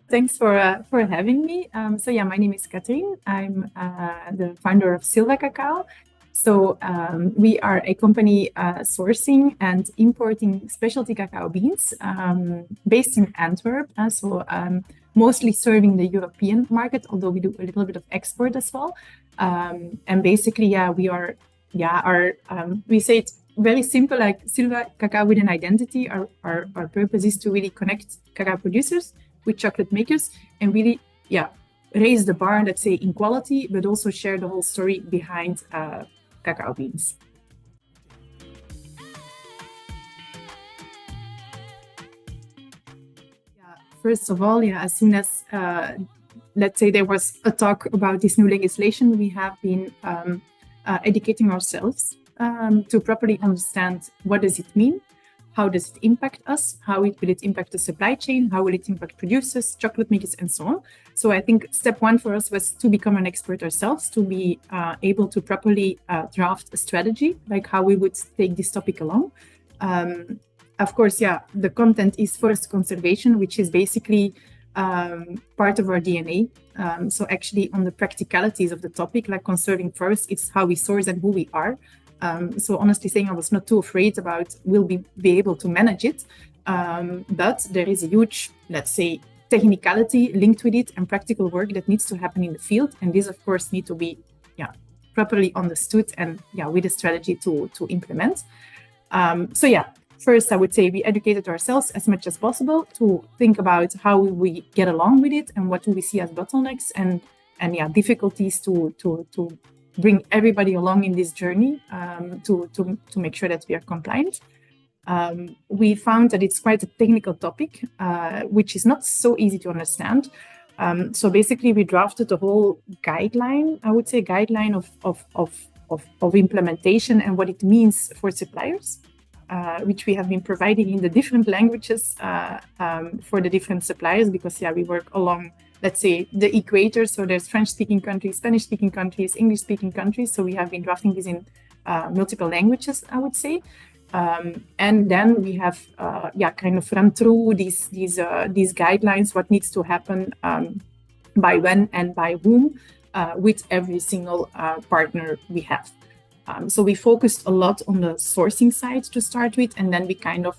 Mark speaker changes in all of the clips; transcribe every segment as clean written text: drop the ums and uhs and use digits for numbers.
Speaker 1: Thanks for having me. My name is Katrien. I'm the founder of Silva Cacao. We are a company sourcing and importing specialty cacao beans based in Antwerp. Mostly serving the European market, although we do a little bit of export as well. We say it's very simple, like Silva Cacao with an identity. Our purpose is to really connect cacao producers with chocolate makers and really, raise the bar, let's say, in quality, but also share the whole story behind cacao beans. First of all, as soon as, let's say, there was a talk about this new legislation, we have been educating ourselves to properly understand what does it mean, how does it impact us, will it impact the supply chain, how will it impact producers, chocolate makers, and so on. So I think step one for us was to become an expert ourselves, to be able to properly draft a strategy, like how we would take this topic along. Of course, the content is forest conservation, which is basically part of our DNA. So actually on the practicalities of the topic, like conserving forests, it's how we source and who we are. So honestly saying, I was not too afraid about will we be able to manage it. But there is a huge, let's say, technicality linked with it and practical work that needs to happen in the field. And this, of course, need to be properly understood and with a strategy to implement. First, I would say we educated ourselves as much as possible to think about how we get along with it and what do we see as bottlenecks and difficulties to bring everybody along in this journey to make sure that we are compliant. We found that it's quite a technical topic, which is not so easy to understand. So basically, we drafted a whole guideline, I would say, of implementation and what it means for suppliers, which we have been providing in the different languages for the different suppliers, because we work along, let's say, the equator. So there's French-speaking countries, Spanish-speaking countries, English-speaking countries. So we have been drafting this in multiple languages, I would say. And then we have, kind of run through these guidelines, what needs to happen, by when and by whom, with every single partner we have. So we focused a lot on the sourcing side to start with, and then we kind of,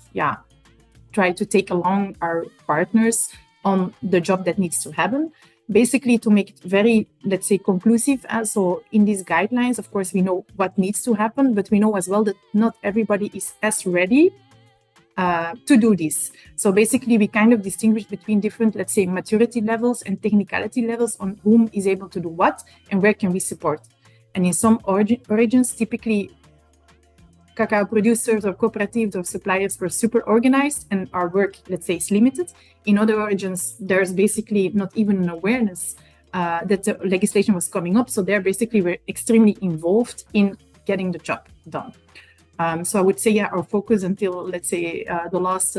Speaker 1: try to take along our partners on the job that needs to happen, basically to make it very, let's say, conclusive. So in these guidelines, of course, we know what needs to happen, but we know as well that not everybody is as ready to do this. So basically, we kind of distinguish between different, let's say, maturity levels and technicality levels on whom is able to do what and where can we support. And in some origins, typically, cacao producers or cooperatives or suppliers were super organized and our work, let's say, is limited. In other origins, there's basically not even an awareness that the legislation was coming up. So they're basically were extremely involved in getting the job done. So I would say, our focus until, let's say, the last,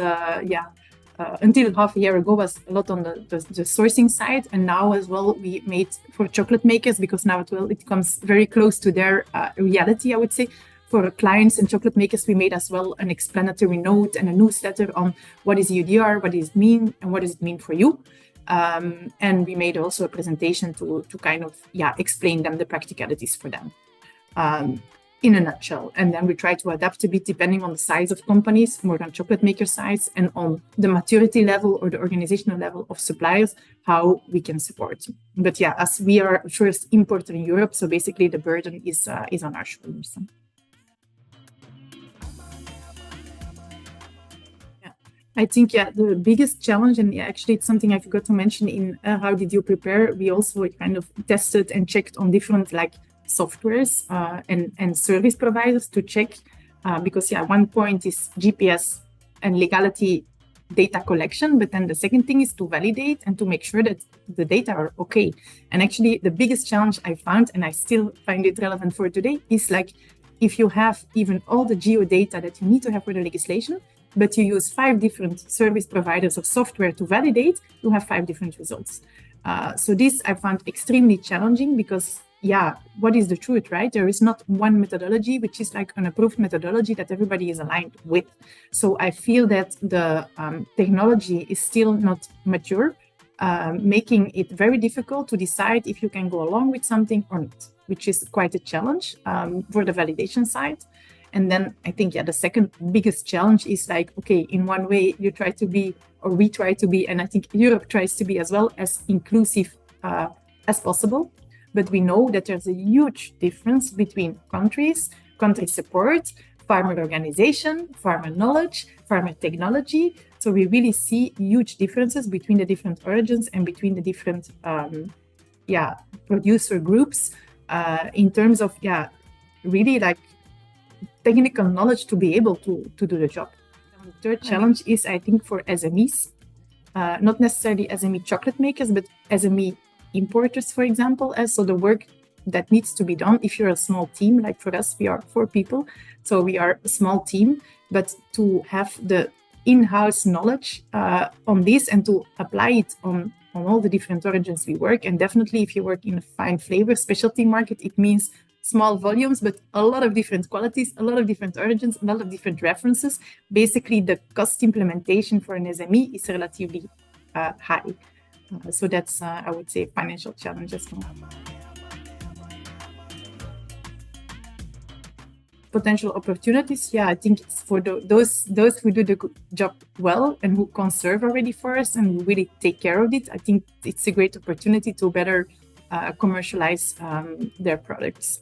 Speaker 1: until half a year ago was a lot on the sourcing side. And now as well, we made for chocolate makers, because now it comes very close to their reality, I would say. For clients and chocolate makers, we made as well an explanatory note and a newsletter on what is EUDR, what does it mean, and what does it mean for you. And we made also a presentation to kind of, explain them the practicalities for them in a nutshell. And then we try to adapt a bit depending on the size of companies, more on chocolate maker size, and on the maturity level or the organizational level of suppliers, how we can support. But as we are first importer in Europe, so basically the burden is on our shoulders. I think, the biggest challenge, and actually it's something I forgot to mention in how did you prepare, we also kind of tested and checked on different softwares and service providers to check, because one point is GPS and legality data collection, but then the second thing is to validate and to make sure that the data are okay. And actually the biggest challenge I found, and I still find it relevant for today, is if you have even all the geodata that you need to have for the legislation, but you use 5 different service providers of software to validate, you have 5 different results. So this I found extremely challenging because, what is the truth, right? There is not one methodology, which is an approved methodology that everybody is aligned with. So I feel that the technology is still not mature. making it very difficult to decide if you can go along with something or not, which is quite a challenge for the validation side. And then I think, the second biggest challenge is like, okay, in one way you try to be, or we try to be, and I think Europe tries to be as well, as inclusive as possible. But we know that there's a huge difference between countries, country support, farmer organization, farmer knowledge, farmer technology. So we really see huge differences between the different origins and between the different producer groups in terms of really like technical knowledge to be able to do the job. And the third challenge is, I think, for SMEs, not necessarily SME chocolate makers, but SME importers, for example. So the work that needs to be done, if you're a small team, like for us, we are 4 people, so we are a small team, but to have the in-house knowledge on this and to apply it on all the different origins we work. And definitely if you work in a fine flavor specialty market, it means small volumes, but a lot of different qualities, a lot of different origins, a lot of different references. Basically, the cost implementation for an SME is relatively high. So that's, I would say, financial challenge as well. Potential opportunities, I think it's for those who do the job well and who conserve already forests and who really take care of it. I think it's a great opportunity to better commercialize their products.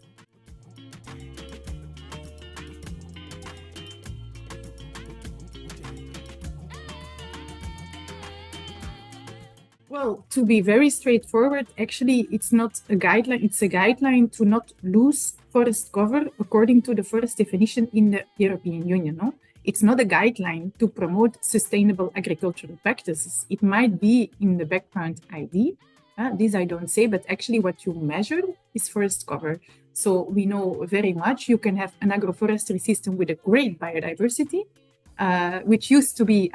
Speaker 1: Well, to be very straightforward, actually, it's not a guideline. It's a guideline to not lose forest cover according to the forest definition in the European Union. No? It's not a guideline to promote sustainable agricultural practices. It might be in the background ID. This I don't say, but actually what you measure is forest cover. So we know very much you can have an agroforestry system with a great biodiversity, which used to be,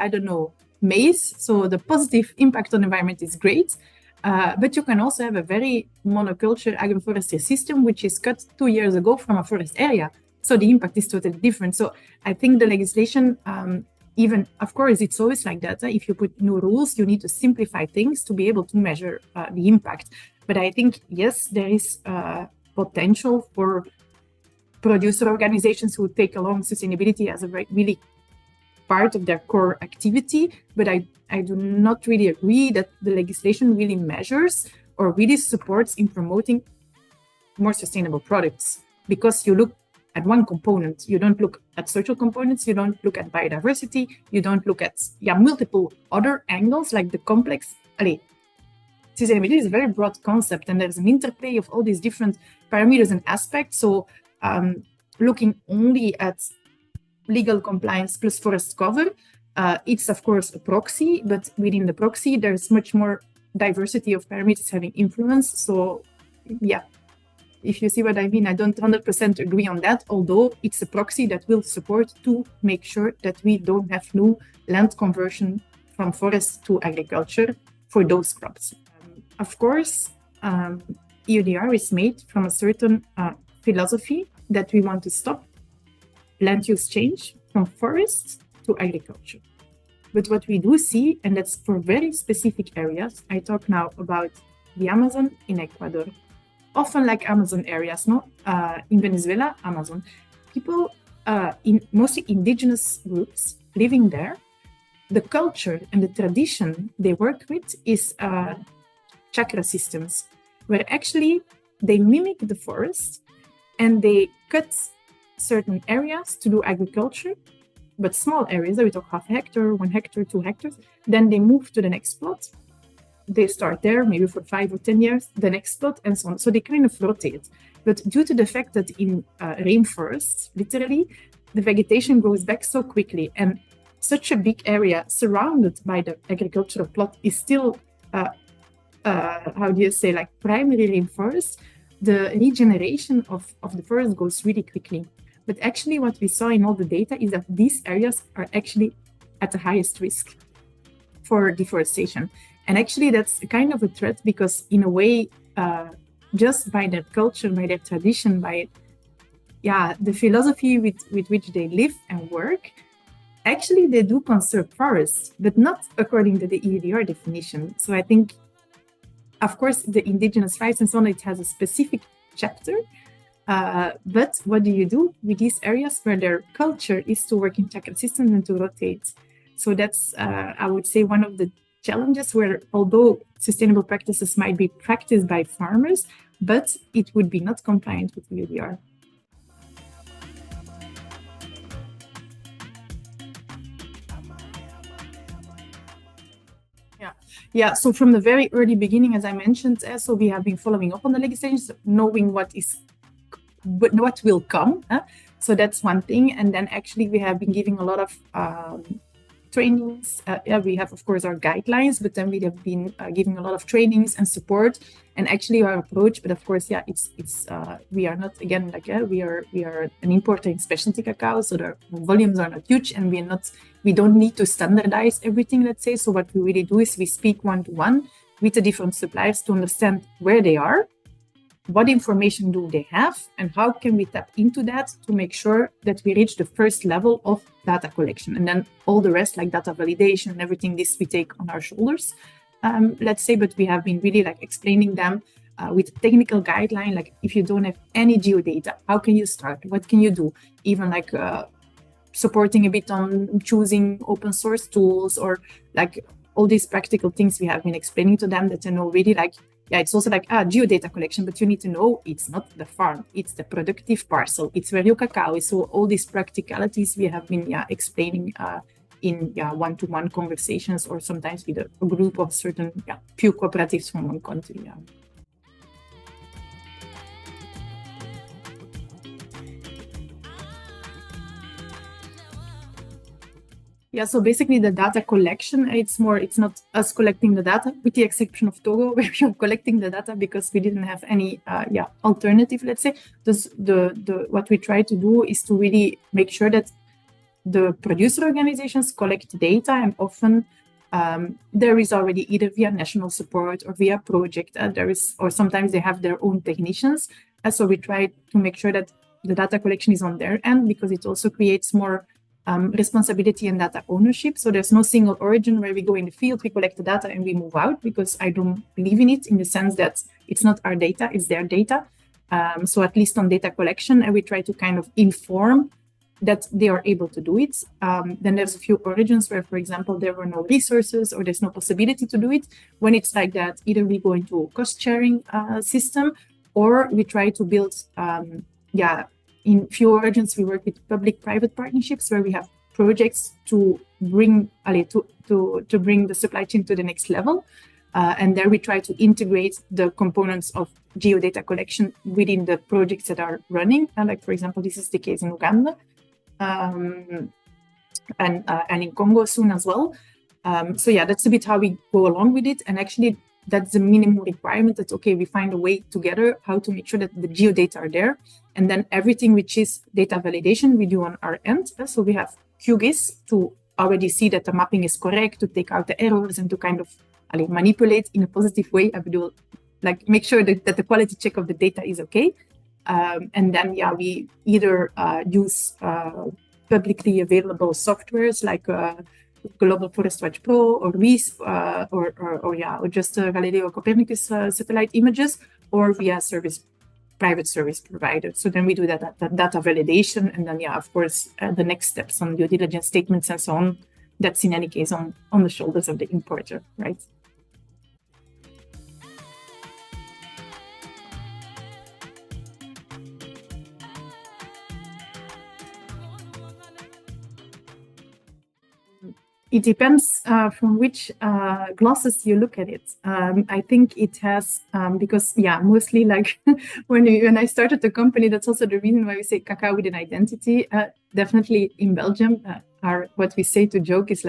Speaker 1: maize. So the positive impact on the environment is great. But you can also have a very monoculture agroforestry system, which is cut 2 years ago from a forest area. So the impact is totally different. So I think the legislation, even, of course, it's always like that. If you put new rules, you need to simplify things to be able to measure the impact. But I think, yes, there is potential for producer organizations who take along sustainability as a really part of their core activity, but I do not really agree that the legislation really measures or really supports in promoting more sustainable products, because you look at one component, you don't look at social components, you don't look at biodiversity, you don't look at multiple other angles like the complex. Sustainability is a very broad concept and there's an interplay of all these different parameters and aspects. So looking only at legal compliance plus forest cover, it's of course a proxy, but within the proxy there's much more diversity of parameters having influence. So if you see what I mean, I don't 100% agree on that, although it's a proxy that will support to make sure that we don't have new land conversion from forest to agriculture for those crops. Of course, EUDR is made from a certain philosophy that we want to stop land use change from forests to agriculture. But what we do see, and that's for very specific areas, I talk now about the Amazon in Ecuador, often like Amazon areas, in Venezuela, Amazon. People, mostly indigenous groups living there, the culture and the tradition they work with is chakra systems, where actually they mimic the forest and they cut certain areas to do agriculture, but small areas, we talk 0.5 hectare, 1 hectare, 2 hectares, then they move to the next plot. They start there maybe for 5 or 10 years, the next plot, and so on. So they kind of rotate. But due to the fact that in rainforests, literally, the vegetation grows back so quickly, and such a big area surrounded by the agricultural plot is still, primary rainforest, the regeneration of the forest goes really quickly. But actually what we saw in all the data is that these areas are actually at the highest risk for deforestation. And actually that's kind of a threat because in a way, just by their culture, by their tradition, by the philosophy with which they live and work, actually they do conserve forests, but not according to the EUDR definition. So I think, of course, the indigenous rights and so on, it has a specific chapter. But what do you do with these areas where their culture is to work in checkered systems and to rotate? So that's, I would say, one of the challenges where, although sustainable practices might be practiced by farmers, but it would be not compliant with EUDR. Yeah. So from the very early beginning, as I mentioned, so we have been following up on the legislation, knowing what will come. So that's one thing. And then actually we have been giving a lot of trainings. We have, of course, our guidelines, but then we have been giving a lot of trainings and support. And actually our approach, but of course, we are not, again, we are an importer in specialty cacao, so the volumes are not huge, and we don't need to standardize everything, let's say. So what we really do is we speak one-to-one with the different suppliers to understand where they are, what information do they have, and how can we tap into that to make sure that we reach the first level of data collection. And then all the rest, like data validation and everything, this we take on our shoulders, let's say. But we have been really explaining them with technical guideline, like if you don't have any geodata, how can you start? What can you do? Even supporting a bit on choosing open source tools, or all these practical things we have been explaining to them, that they know really it's also geodata collection, but you need to know it's not the farm, it's the productive parcel, it's where your cacao is. So all these practicalities we have been explaining in one-to-one conversations, or sometimes with a group of certain few cooperatives from one country. Yeah, so basically the data collection, it's not us collecting the data, with the exception of Togo, where we are collecting the data because we didn't have any alternative, let's say. What we try to do is to really make sure that the producer organizations collect data, and often there is already either via national support or via project, or sometimes they have their own technicians. So we try to make sure that the data collection is on their end, because it also creates more responsibility and data ownership. So there's no single origin where we go in the field, we collect the data and we move out, because I don't believe in it, in the sense that it's not our data, it's their data. So at least on data collection, and we try to kind of inform that they are able to do it. Then there's a few origins where, for example, there were no resources or there's no possibility to do it. When it's like that, either we go into a cost sharing system, or we try to build in few origins, we work with public-private partnerships where we have projects to bring to bring the supply chain to the next level. And there we try to integrate the components of geodata collection within the projects that are running. For example, this is the case in Uganda and in Congo soon as well. So that's a bit how we go along with it. And actually, that's the minimum requirement, that, okay, we find a way together how to make sure that the geodata are there. And then everything which is data validation, we do on our end. So we have QGIS to already see that the mapping is correct, to take out the errors and to kind of manipulate in a positive way. I will make sure that the quality check of the data is okay. And then, we either use publicly available softwares like Global Forest Watch Pro or WISP, or just Galileo Copernicus satellite images, or via private service provider. So then we do that data validation, and then of course the next steps on due diligence statements and so on. That's in any case on the shoulders of the importer, right? It depends from which glasses you look at it. I think it has, because mostly when I started the company, that's also the reason why we say cacao with an identity. Definitely in Belgium, what we say to joke is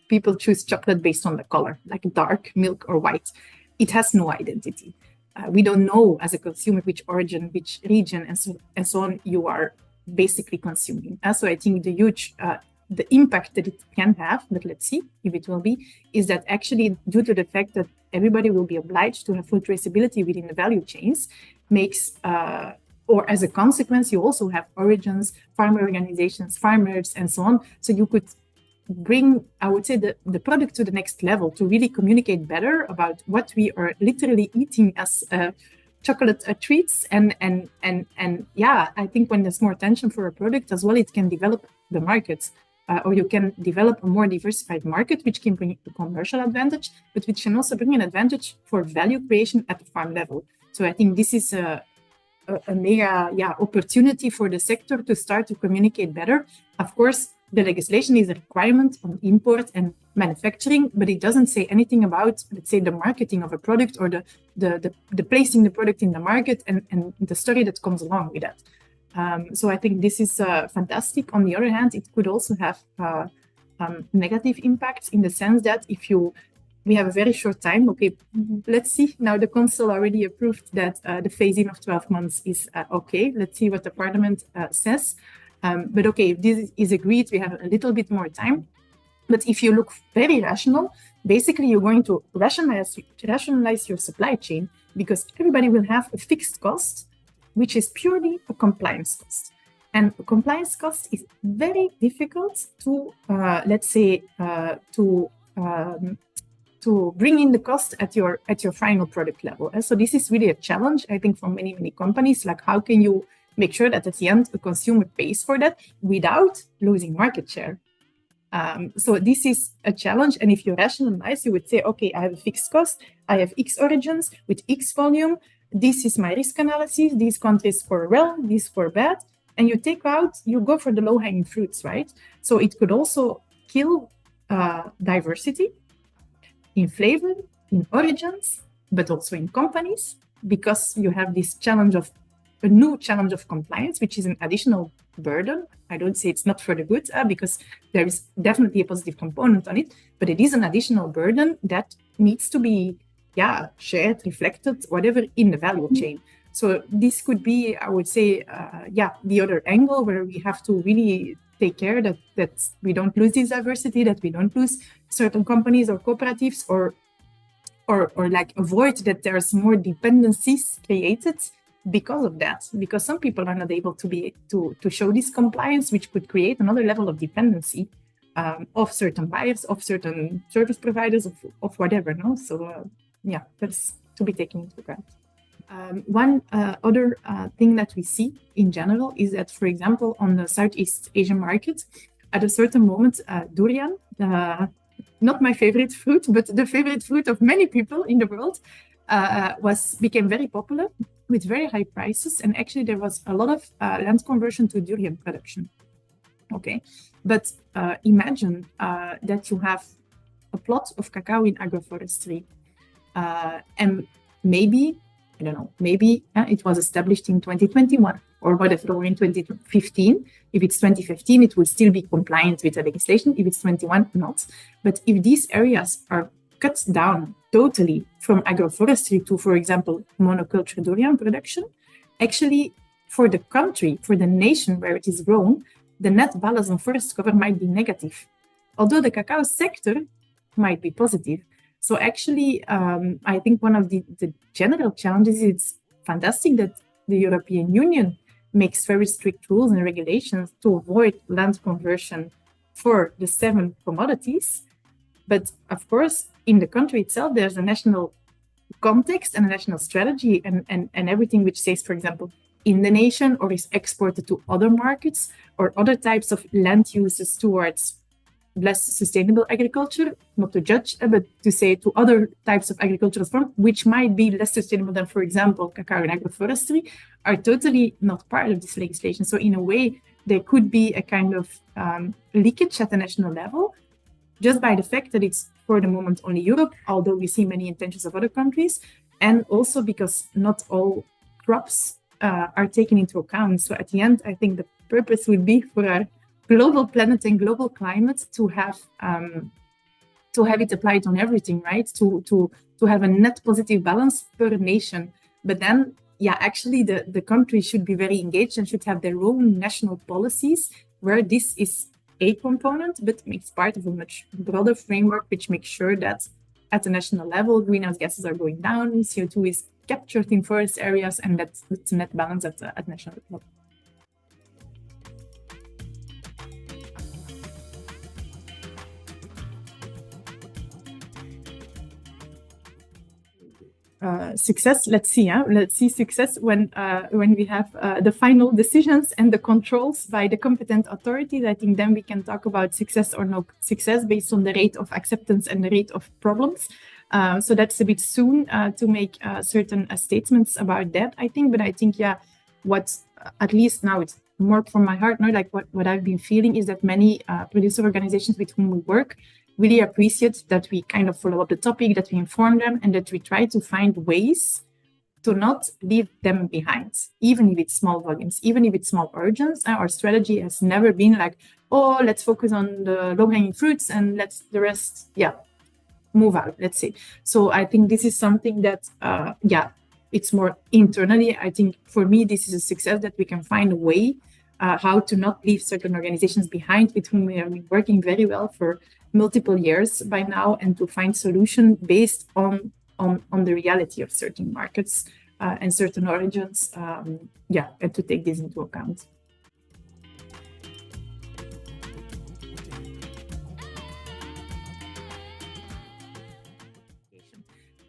Speaker 1: people choose chocolate based on the color, like dark, milk, or white. It has no identity. We don't know as a consumer which origin, which region, and so on you are basically consuming. So I think the impact that it can have, but let's see if it will be, is that actually due to the fact that everybody will be obliged to have full traceability within the value chains, or as a consequence, you also have origins, farmer organizations, farmers, and so on. So you could bring, I would say, the product to the next level, to really communicate better about what we are literally eating as chocolate treats. And yeah, I think when there's more attention for a product as well, it can develop the market. Or you can develop a more diversified market, which can bring a commercial advantage, but which can also bring an advantage for value creation at the farm level. So I think this is a mega opportunity for the sector to start to communicate better. Of course, the legislation is a requirement on import and manufacturing, but it doesn't say anything about, let's say, the marketing of a product or the placing the product in the market and the story that comes along with that. So I think this is fantastic. On the other hand, it could also have negative impacts in the sense that we have a very short time. Okay, let's see. Now the Council already approved that the phase-in of 12 months is okay. Let's see what the Parliament says. But okay, if this is agreed, we have a little bit more time. But if you look very rational, basically you're going to rationalize your supply chain, because everybody will have a fixed cost, which is purely a compliance cost. And a compliance cost is very difficult to, let's say, to bring in the cost at your final product level. And so this is really a challenge, I think, for many, many companies. Like, how can you make sure that at the end, the consumer pays for that without losing market share? So this is a challenge. And if you rationalize, you would say, okay, I have a fixed cost. I have X origins with X volume. This is my risk analysis. These countries score well, these score bad. And you go for the low-hanging fruits, right? So it could also kill diversity in flavor, in origins, but also in companies, because you have this a new challenge of compliance, which is an additional burden. I don't say it's not for the good, because there is definitely a positive component on it, but it is an additional burden that needs to be shared, reflected, whatever, in the value chain. So this could be, I would say, the other angle where we have to really take care that we don't lose this diversity, that we don't lose certain companies or cooperatives, or like avoid that there's more dependencies created because of that. Because some people are not able to show this compliance, which could create another level of dependency of certain buyers, of certain service providers, of whatever. No, so that's to be taken into account. One other thing that we see in general is that, for example, on the Southeast Asian market, at a certain moment, durian, not my favorite fruit, but the favorite fruit of many people in the world, became very popular with very high prices. And actually, there was a lot of land conversion to durian production. Okay, but imagine that you have a plot of cacao in agroforestry, and maybe it was established in 2021 or whatever, or in 2015. If it's 2015, it will still be compliant with the legislation. If it's 21, not. But if these areas are cut down totally from agroforestry to, for example, monoculture durian production, actually, for the country, for the nation where it is grown, the net balance on forest cover might be negative, although the cacao sector might be positive. So actually, I think one of the general challenges is it's fantastic that the European Union makes very strict rules and regulations to avoid land conversion for the 7 commodities. But of course, in the country itself, there's a national context and a national strategy and everything which says, for example, in the nation or is exported to other markets or other types of land uses towards less sustainable agriculture, not to judge, but to say to other types of agricultural forms, which might be less sustainable than, for example, cacao and agroforestry, are totally not part of this legislation. So in a way, there could be a kind of leakage at the national level, just by the fact that it's for the moment only Europe, although we see many intentions of other countries, and also because not all crops are taken into account. So at the end, I think the purpose would be for our global planet and global climate to have it applied on everything, right? To have a net positive balance per nation. But then, actually the country should be very engaged and should have their own national policies where this is a component, but makes part of a much broader framework, which makes sure that at the national level, greenhouse gases are going down, CO2 is captured in forest areas, and that's a net balance at national level. success. Let's see success when we have the final decisions and the controls by the competent authorities. I think then we can talk about success or no success based on the rate of acceptance and the rate of problems. So that's a bit soon to make certain statements about that, I think. But I think, what at least now it's more from my heart, like what I've been feeling is that many producer organizations with whom we work really appreciate that we kind of follow up the topic, that we inform them, and that we try to find ways to not leave them behind, even if it's small volumes, even if it's small origins. Our strategy has never been like, oh, let's focus on the low-hanging fruits and let's the rest, move out, let's say. So I think this is something that, it's more internally. I think for me, this is a success that we can find a way how to not leave certain organizations behind with whom we have been working very well for multiple years by now, and to find solution based on the reality of certain markets and certain origins, and to take this into account.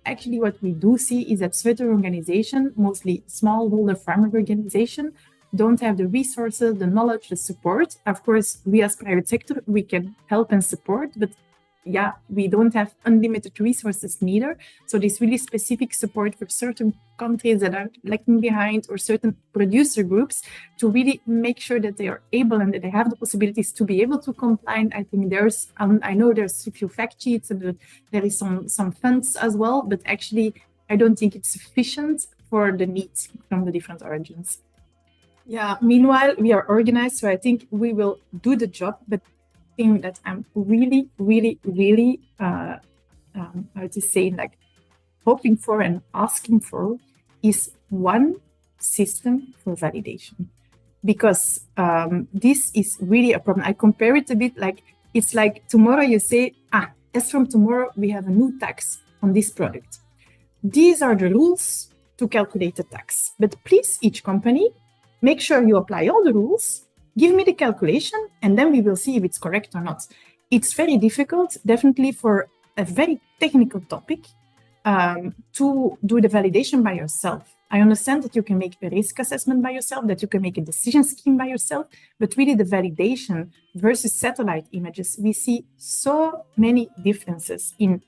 Speaker 1: Actually, what we do see is that certain organizations, mostly smallholder farmer organizations, don't have the resources, the knowledge, the support. Of course, we as private sector, we can help and support, but we don't have unlimited resources neither. So this really specific support for certain countries that are lagging behind, or certain producer groups, to really make sure that they are able and that they have the possibilities to be able to comply. I think there's, I know there's a few fact sheets and there is some funds as well, but actually I don't think it's sufficient for the needs from the different origins. Meanwhile, we are organized, so I think we will do the job, but the thing that I'm really, hoping for and asking for is one system for validation. Because this is really a problem. I compare it a bit like, it's like tomorrow you say, as from tomorrow, we have a new tax on this product. These are the rules to calculate the tax. But please, each company, make sure you apply all the rules, give me the calculation, and then we will see if it's correct or not. It's very difficult, definitely for a very technical topic, to do the validation by yourself. I understand that you can make a risk assessment by yourself, that you can make a decision scheme by yourself, but really the validation versus satellite images, we see so many differences in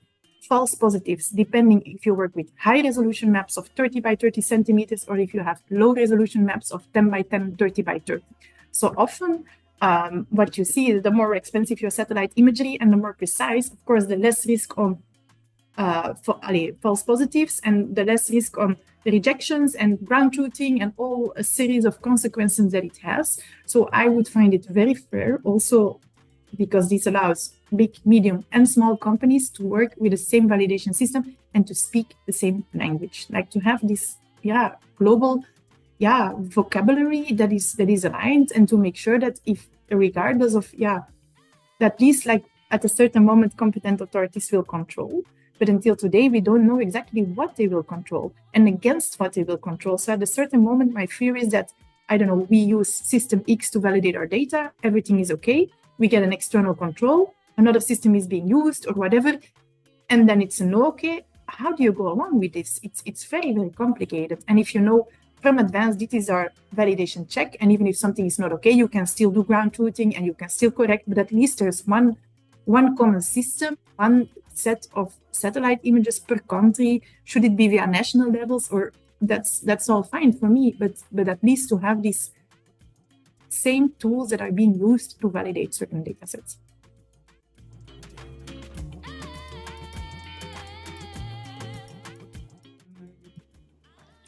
Speaker 1: false positives, depending if you work with high resolution maps of 30 by 30 centimeters, or if you have low resolution maps of 10 by 10, 30 by 30. So often what you see is the more expensive your satellite imagery and the more precise, of course, the less risk on false positives and the less risk on the rejections and ground truthing and all a series of consequences that it has. So I would find it very fair also, because this allows big, medium, and small companies to work with the same validation system and to speak the same language, like to have this global vocabulary that is aligned, and to make sure that if regardless of that at least like at a certain moment competent authorities will control, but until today we don't know exactly what they will control and against what they will control. So at a certain moment my fear is that, I don't know, we use system X to validate our data, everything is okay, we get an external control, another system is being used or whatever, and then it's a no okay. How do you go along with this? It's very, very complicated. And if you know from advance, this is our validation check, and even if something is not okay, you can still do ground truthing and you can still correct, but at least there's one common system, one set of satellite images per country. Should it be via national levels, or that's all fine for me, but at least to have these same tools that are being used to validate certain data sets.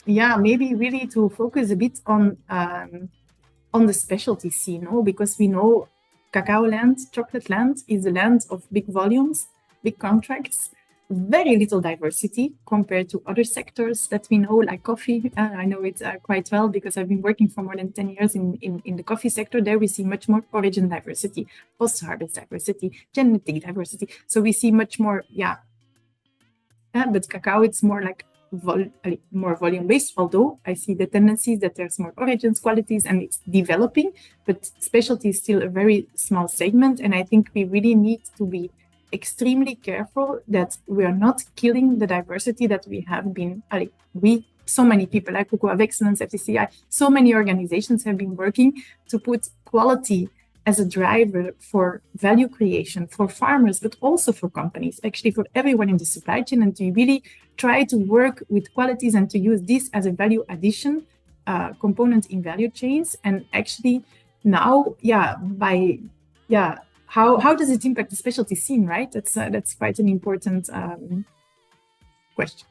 Speaker 1: Maybe really to focus a bit on the specialty scene, because we know cacao land, chocolate land is a land of big volumes, big contracts, very little diversity compared to other sectors that we know, like coffee. I know it quite well because I've been working for more than 10 years in the coffee sector. There we see much more origin diversity, post-harvest diversity, genetic diversity. So we see much more, but cacao, it's more like more volume-based, although I see the tendencies that there's more origins, qualities, and it's developing, but specialty is still a very small segment. And I think we really need to be extremely careful that we are not killing the diversity that we have been, so many people like Cocoa of Excellence, FCCI, so many organizations have been working to put quality as a driver for value creation for farmers, but also for companies, actually for everyone in the supply chain, and to really try to work with qualities and to use this as a value addition component in value chains. And actually now, how does it impact the specialty scene, right? That's quite an important question.